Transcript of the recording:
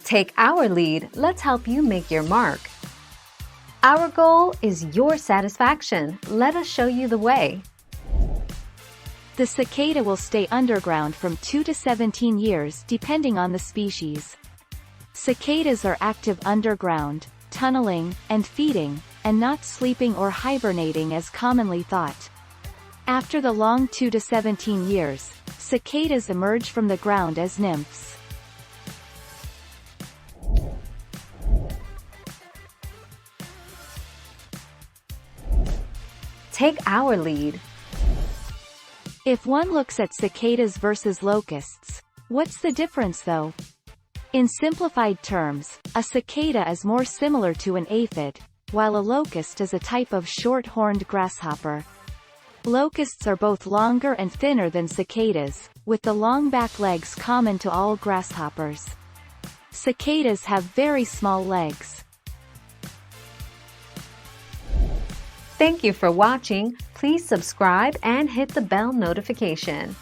Take our lead, let's help you make your mark. Our goal is your satisfaction. Let us show you the way. The cicada will stay underground from 2 to 17 years depending on the species. Cicadas are active underground, tunneling, and feeding, and not sleeping or hibernating as commonly thought. After the long 2 to 17 years, cicadas emerge from the ground as nymphs. Take our lead. If one looks at cicadas versus locusts, what's the difference though? In simplified terms, a cicada is more similar to an aphid, while a locust is a type of short-horned grasshopper. Locusts are both longer and thinner than cicadas, with the long back legs common to all grasshoppers. Cicadas have very small legs. Thank you for watching. Please subscribe and hit the bell notification.